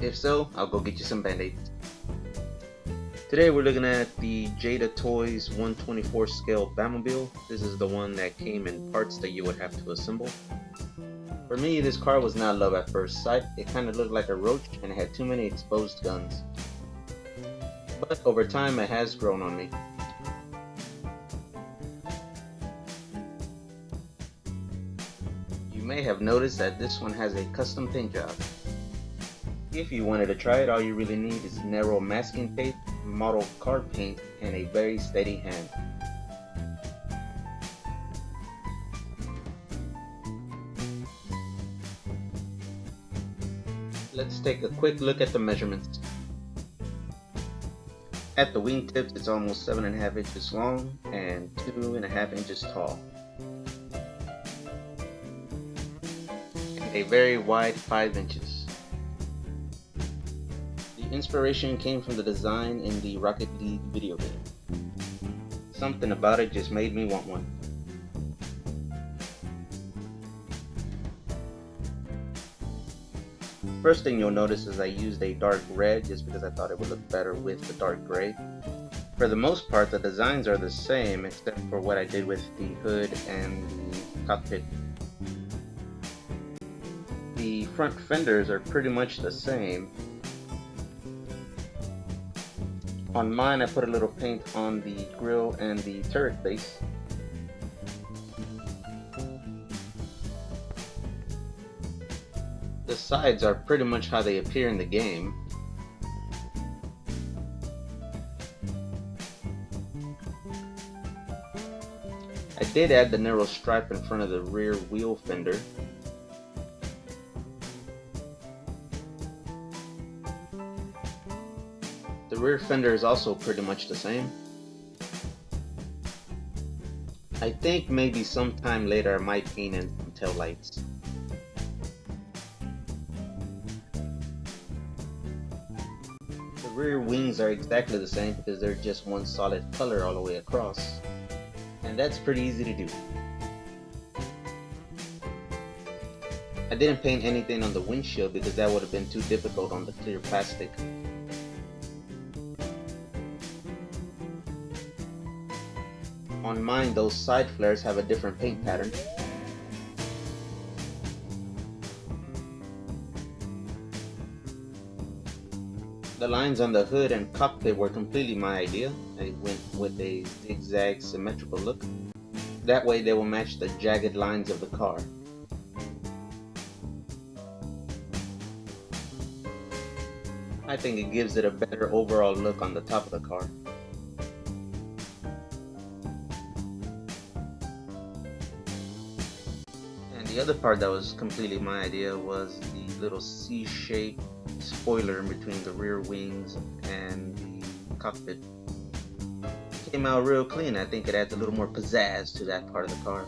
If so, I'll go get you some band-aids. Today we're looking at the Jada Toys 1/24 scale Batmobile. This is the one that came in parts that you would have to assemble. For me, this car was not love at first sight. It kind of looked like a roach and it had too many exposed guns. But over time it has grown on me. You may have noticed that this one has a custom paint job. If you wanted to try it, all you really need is narrow masking tape, model card paint, and a very steady hand. Let's take a quick look at the measurements. At the wingtips, it's almost 7.5 inches long and 2.5 inches tall. And a very wide 5 inches. The inspiration came from the design in the Rocket League video game. Something about it just made me want one. First thing you'll notice is I used a dark red just because I thought it would look better with the dark gray. For the most part, the designs are the same except for what I did with the hood and the cockpit. The front fenders are pretty much the same. On mine, I put a little paint on the grille and the turret base. The sides are pretty much how they appear in the game. I did add the narrow stripe in front of the rear wheel fender. The rear fender is also pretty much the same. I think maybe sometime later I might paint in some tail lights. The rear wings are exactly the same because they're just one solid color all the way across. And that's pretty easy to do. I didn't paint anything on the windshield because that would have been too difficult on the clear plastic. On mine, those side flares have a different paint pattern. The lines on the hood and cockpit were completely my idea. I went with a zigzag symmetrical look. That way they will match the jagged lines of the car. I think it gives it a better overall look on the top of the car. The other part that was completely my idea was the little C-shaped spoiler in between the rear wings and the cockpit. It came out real clean. I think it adds a little more pizzazz to that part of the car.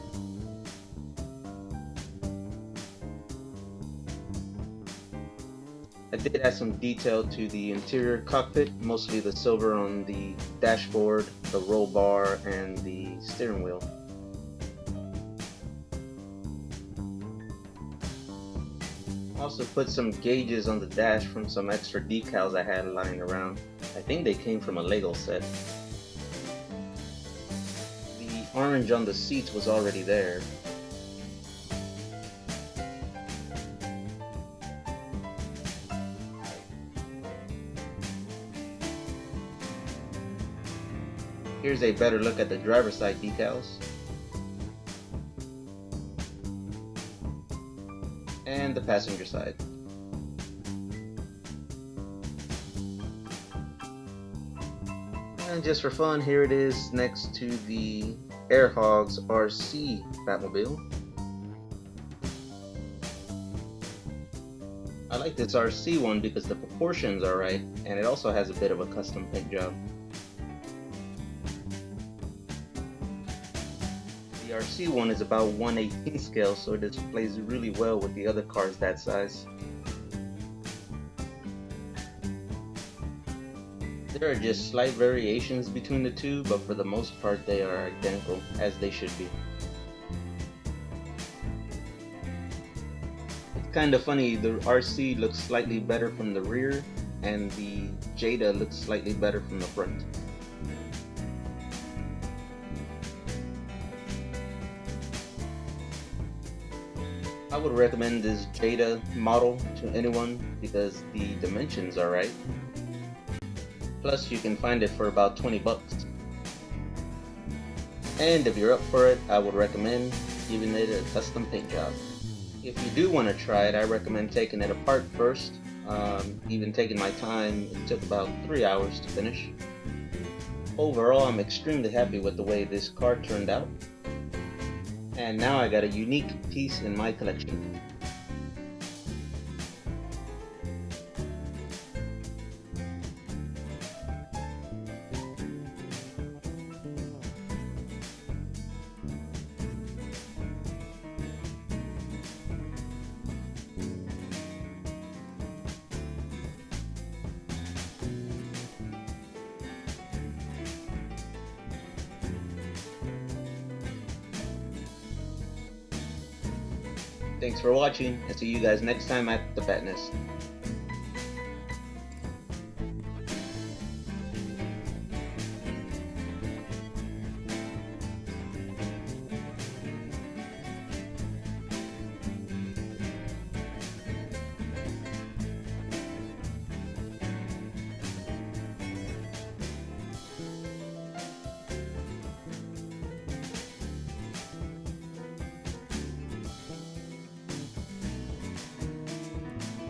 I did add some detail to the interior cockpit, mostly the silver on the dashboard, the roll bar, and the steering wheel. Also put some gauges on the dash from some extra decals I had lying around. I think they came from a Lego set. The orange on the seats was already there. Here's a better look at the driver's side decals. And the passenger side. And just for fun, here it is next to the Air Hogs RC Batmobile. I like this RC one because the proportions are right, and it also has a bit of a custom paint job. The RC one is about 1/18 scale, so it displays really well with the other cars that size. There are just slight variations between the two, but for the most part they are identical, as they should be. It's Kinda funny, the RC looks slightly better from the rear and the Jada looks slightly better from the front. I would recommend this Jada model to anyone because the dimensions are right. Plus you can find it for about 20 bucks. And if you're up for it, I would recommend giving it a custom paint job. If you do want to try it, I recommend taking it apart first. Even taking my time, it took about 3 hours to finish. Overall, I'm extremely happy with the way this car turned out. And now I got a unique piece in my collection. Thanks for watching, and see you guys next time at the Bat Nest.